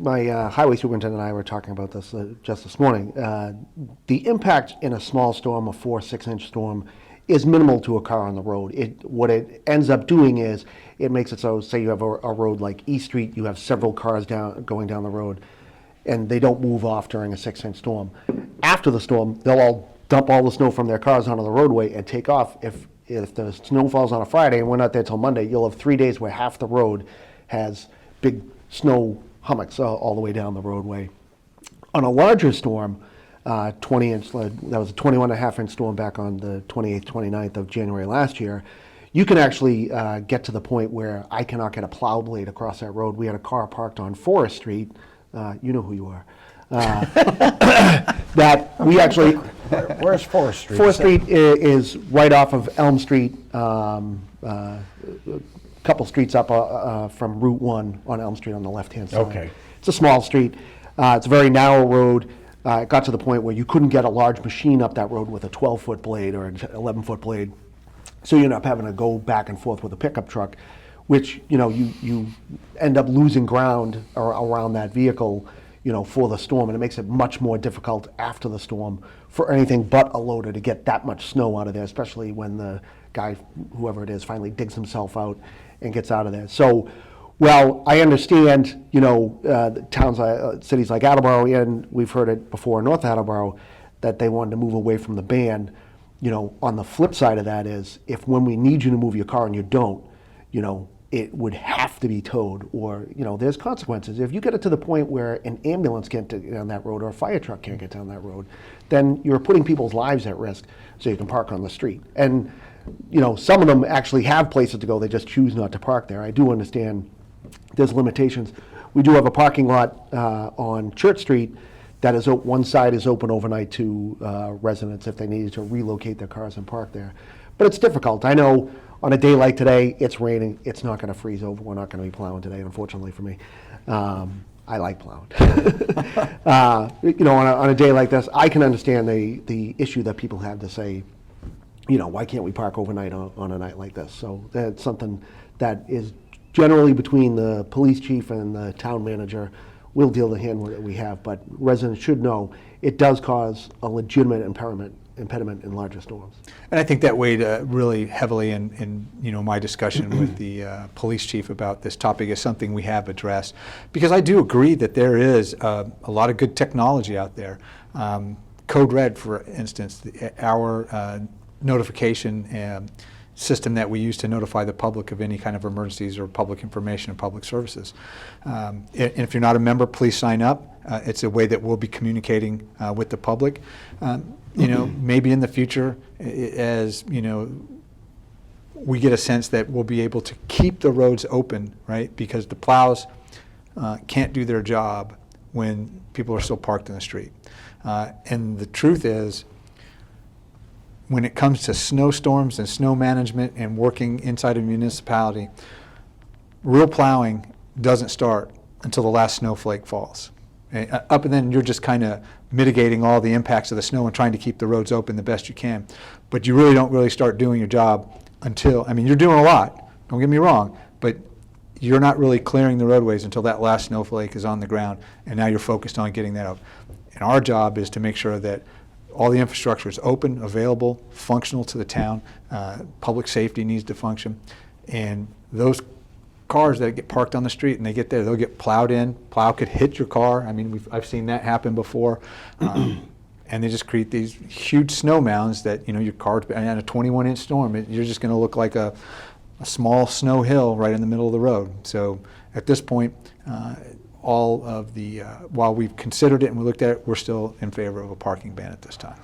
My highway superintendent and I were talking about this just this morning. The impact in a small storm, a 4 or 6 inch storm, is minimal to a car on the road. What it ends up doing is it makes it so, say you have a road like East Street, you have several cars going down the road, and they don't move off during a 6 inch storm. After the storm, they'll all dump all the snow from their cars onto the roadway and take off. If the snow falls on a Friday and we're not there till Monday, you'll have 3 days where half the road has big snow hummocks all the way down the roadway. On a larger storm, 20 inch, that was a 21.5 inch storm back on the 28th, 29th of January last year, you can actually get to the point where I cannot get a plow blade across that road. We had a car parked on Forest Street, you know who you are, that we actually, Where's Forest Street? Forest Street is right off of Elm Street, couple streets up from Route 1 on Elm Street on the left-hand side. Okay. It's a small street. It's a very narrow road. It got to the point where you couldn't get a large machine up that road with a 12-foot blade or an 11-foot blade. So you end up having to go back and forth with a pickup truck, which, you end up losing ground around that vehicle, for the storm. And it makes it much more difficult after the storm for anything but a loader to get that much snow out of there, especially when the guy, whoever it is, finally digs himself out and gets out of there. So, well, I understand, towns, cities like Attleboro, and we've heard it before, North Attleboro, that they wanted to move away from the ban. On the flip side of that is, if when we need you to move your car and you don't, it would have to be towed, or, there's consequences. If you get it to the point where an ambulance can't get down that road or a fire truck can't get down that road, then you're putting people's lives at risk so you can park on the street. And some of them actually have places to go, they just choose not to park there. I do understand there's limitations. We do have a parking lot on Church Street that is, one side is open overnight to residents if they needed to relocate their cars and park there. But it's difficult. I know on a day like today, it's raining, it's not gonna freeze over, we're not gonna be plowing today, unfortunately for me. I like plowing. On a day like this, I can understand the issue that people have to say, why can't we park overnight on a night like this? So that's something that is generally between the police chief and the town manager. We'll deal the hand that we have, but residents should know it does cause a legitimate impediment in larger storms. And I think that weighed really heavily in my discussion with the police chief about this topic is something we have addressed, because I do agree that there is a lot of good technology out there. Code Red, for instance, our notification system that we use to notify the public of any kind of emergencies or public information or public services. And if you're not a member, please sign up. It's a way that we'll be communicating with the public. Maybe in the future, as we get a sense that we'll be able to keep the roads open, right? Because the plows can't do their job when people are still parked in the street. And the truth is, when it comes to snowstorms and snow management and working inside a municipality, real plowing doesn't start until the last snowflake falls. Up and then you're just kind of mitigating all the impacts of the snow and trying to keep the roads open the best you can. But you really don't really start doing your job until, you're doing a lot, don't get me wrong, but you're not really clearing the roadways until that last snowflake is on the ground, and now you're focused on getting that out. And our job is to make sure that all the infrastructure is open, available, functional to the town. Public safety needs to function. And those cars that get parked on the street and they get there, they'll get plowed in. Plow could hit your car. I've seen that happen before. And they just create these huge snow mounds that, your car, and a 21-inch storm, you're just going to look like a small snow hill right in the middle of the road. So at this point, all of the, while we've considered it and we looked at it, we're still in favor of a parking ban at this time.